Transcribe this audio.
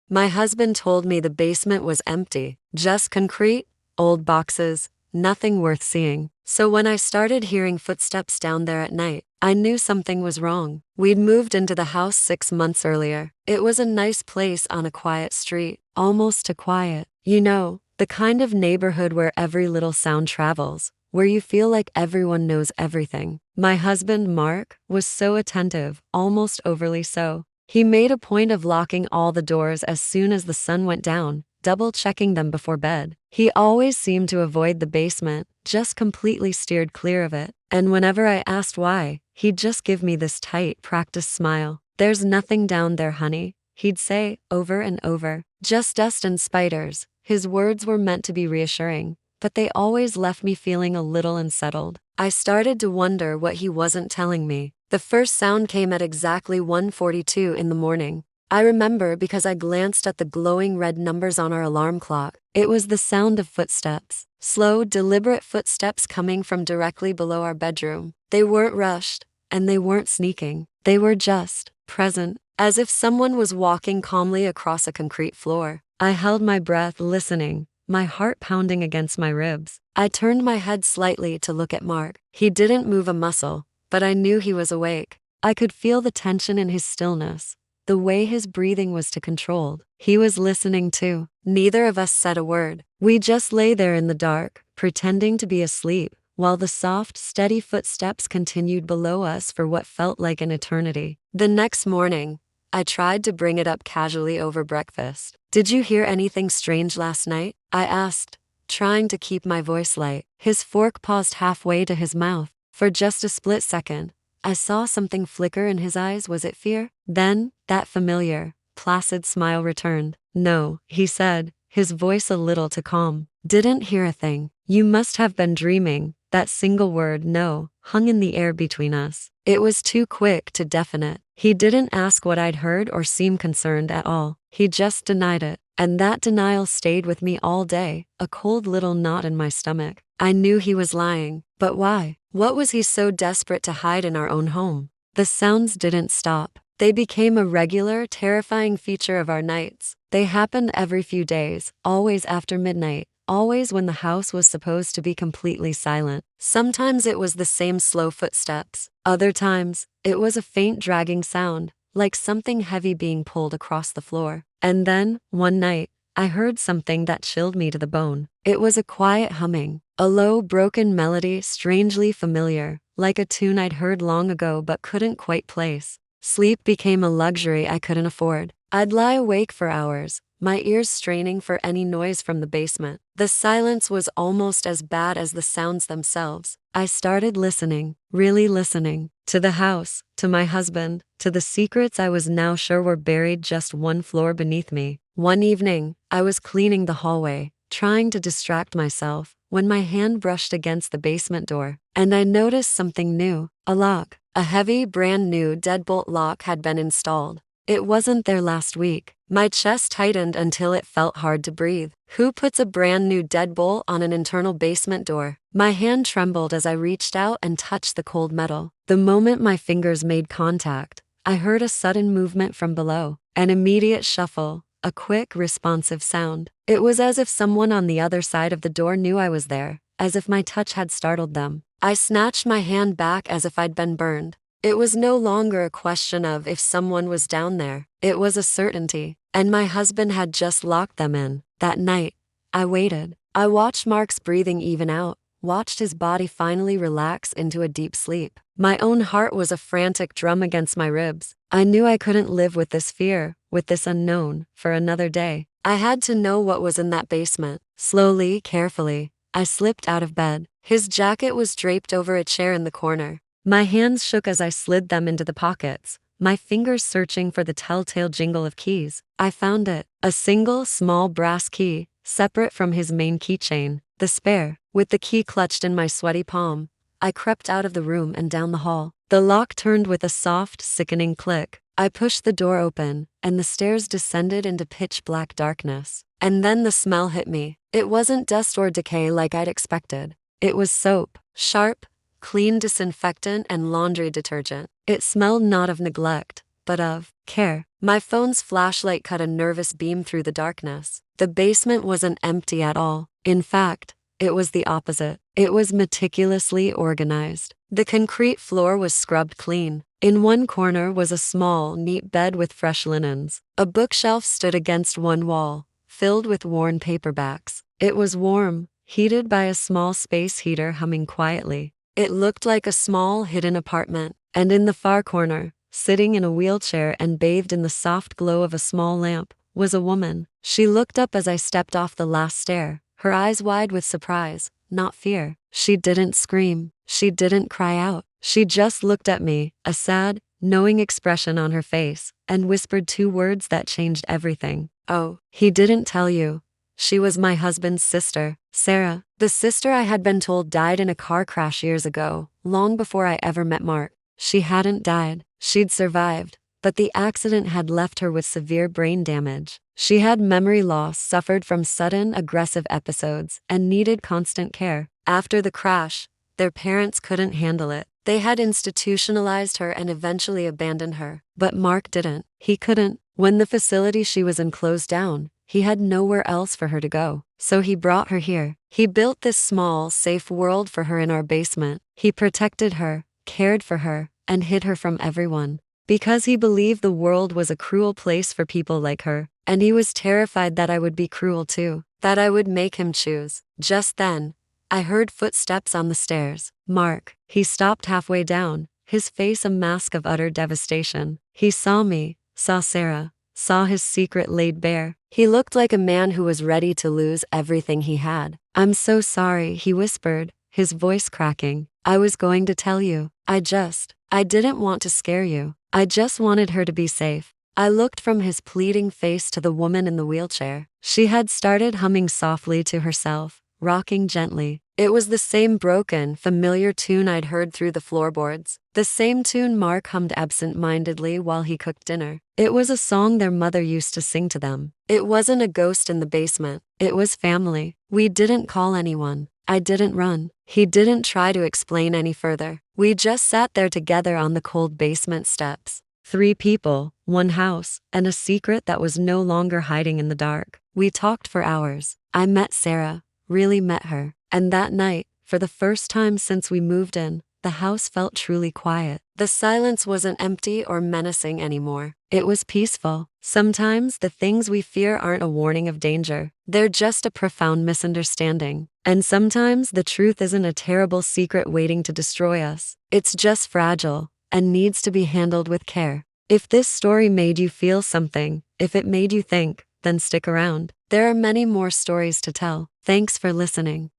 My husband told me the basement was empty, just concrete, old boxes, nothing worth seeing. So when I started hearing footsteps down there at night, I knew something was wrong. We'd moved into the house 6 months earlier. It was a nice place on a quiet street, almost too quiet. You know, the kind of neighborhood where every little sound travels, where you feel like everyone knows everything. My husband, Mark, was so attentive, almost overly so. He made a point of locking all the doors as soon as the sun went down, double-checking them before bed. He always seemed to avoid the basement, just completely steered clear of it. And whenever I asked why, he'd just give me this tight, practiced smile. "There's nothing down there, honey," he'd say, over and over. "Just dust and spiders." His words were meant to be reassuring, but they always left me feeling a little unsettled. I started to wonder what he wasn't telling me. The first sound came at exactly 1:42 in the morning. I remember because I glanced at the glowing red numbers on our alarm clock. It was the sound of footsteps. Slow, deliberate footsteps coming from directly below our bedroom. They weren't rushed, and they weren't sneaking. They were just present, as if someone was walking calmly across a concrete floor. I held my breath, listening, my heart pounding against my ribs. I turned my head slightly to look at Mark. He didn't move a muscle, but I knew he was awake. I could feel the tension in his stillness, the way his breathing was controlled. He was listening too. Neither of us said a word. We just lay there in the dark, pretending to be asleep, while the soft, steady footsteps continued below us for what felt like an eternity. The next morning, I tried to bring it up casually over breakfast. "Did you hear anything strange last night?" I asked, trying to keep my voice light. His fork paused halfway to his mouth. For just a split second, I saw something flicker in his eyes. Was it fear? Then, that familiar, placid smile returned. "No," he said, his voice a little too calm. "Didn't hear a thing. You must have been dreaming." That single word, "no," hung in the air between us. It was too quick to definite. He didn't ask what I'd heard or seem concerned at all. He just denied it. And that denial stayed with me all day, a cold little knot in my stomach. I knew he was lying, but why? What was he so desperate to hide in our own home? The sounds didn't stop. They became a regular, terrifying feature of our nights. They happened every few days, always after midnight, always when the house was supposed to be completely silent. Sometimes it was the same slow footsteps. Other times, it was a faint dragging sound, like something heavy being pulled across the floor. And then, one night, I heard something that chilled me to the bone. It was a quiet humming, a low, broken melody, strangely familiar, like a tune I'd heard long ago but couldn't quite place. Sleep became a luxury I couldn't afford. I'd lie awake for hours, my ears straining for any noise from the basement. The silence was almost as bad as the sounds themselves. I started listening, really listening, to the house, to my husband, to the secrets I was now sure were buried just one floor beneath me. One evening, I was cleaning the hallway, trying to distract myself, when my hand brushed against the basement door, and I noticed something new. A lock. A heavy, brand new deadbolt lock had been installed. It wasn't there last week. My chest tightened until it felt hard to breathe. Who puts a brand new deadbolt on an internal basement door? My hand trembled as I reached out and touched the cold metal. The moment my fingers made contact, I heard a sudden movement from below, an immediate shuffle, a quick, responsive sound. It was as if someone on the other side of the door knew I was there, as if my touch had startled them. I snatched my hand back as if I'd been burned. It was no longer a question of if someone was down there. It was a certainty. And my husband had just locked them in. That night, I waited. I watched Mark's breathing even out, watched his body finally relax into a deep sleep. My own heart was a frantic drum against my ribs. I knew I couldn't live with this fear, with this unknown, for another day. I had to know what was in that basement. Slowly, carefully, I slipped out of bed. His jacket was draped over a chair in the corner. My hands shook as I slid them into the pockets, my fingers searching for the telltale jingle of keys. I found it, a single, small brass key, separate from his main keychain, the spare. With the key clutched in my sweaty palm, I crept out of the room and down the hall. The lock turned with a soft, sickening click. I pushed the door open, and the stairs descended into pitch-black darkness. And then the smell hit me. It wasn't dust or decay like I'd expected. It was soap, sharp, clean disinfectant and laundry detergent. It smelled not of neglect, but of care. My phone's flashlight cut a nervous beam through the darkness. The basement wasn't empty at all. In fact, it was the opposite. It was meticulously organized. The concrete floor was scrubbed clean. In one corner was a small, neat bed with fresh linens. A bookshelf stood against one wall, filled with worn paperbacks. It was warm, heated by a small space heater humming quietly. It looked like a small, hidden apartment. And in the far corner, sitting in a wheelchair and bathed in the soft glow of a small lamp, was a woman. She looked up as I stepped off the last stair, her eyes wide with surprise, not fear. She didn't scream. She didn't cry out. She just looked at me, a sad, knowing expression on her face, and whispered two words that changed everything. "Oh, he didn't tell you. She was my husband's sister, Sarah." The sister I had been told died in a car crash years ago, long before I ever met Mark. She hadn't died. She'd survived, but the accident had left her with severe brain damage. She had memory loss, suffered from sudden, aggressive episodes, and needed constant care. After the crash, their parents couldn't handle it. They had institutionalized her and eventually abandoned her. But Mark didn't. He couldn't. When the facility she was in closed down, he had nowhere else for her to go. So he brought her here. He built this small, safe world for her in our basement. He protected her, cared for her, and hid her from everyone. Because he believed the world was a cruel place for people like her. And he was terrified that I would be cruel too. That I would make him choose. Just then, I heard footsteps on the stairs. Mark. He stopped halfway down, his face a mask of utter devastation. He saw me, saw Sarah, saw his secret laid bare. He looked like a man who was ready to lose everything he had. "I'm so sorry," he whispered, his voice cracking. "I was going to tell you. I didn't want to scare you. I just wanted her to be safe." I looked from his pleading face to the woman in the wheelchair. She had started humming softly to herself, rocking gently. It was the same broken, familiar tune I'd heard through the floorboards. The same tune Mark hummed absent-mindedly while he cooked dinner. It was a song their mother used to sing to them. It wasn't a ghost in the basement. It was family. We didn't call anyone. I didn't run. He didn't try to explain any further. We just sat there together on the cold basement steps. 3 people, 1 house, and a secret that was no longer hiding in the dark. We talked for hours. I met Sarah, really met her. And that night, for the first time since we moved in, the house felt truly quiet. The silence wasn't empty or menacing anymore. It was peaceful. Sometimes the things we fear aren't a warning of danger. They're just a profound misunderstanding. And sometimes the truth isn't a terrible secret waiting to destroy us. It's just fragile and needs to be handled with care. If this story made you feel something, if it made you think, then stick around. There are many more stories to tell. Thanks for listening.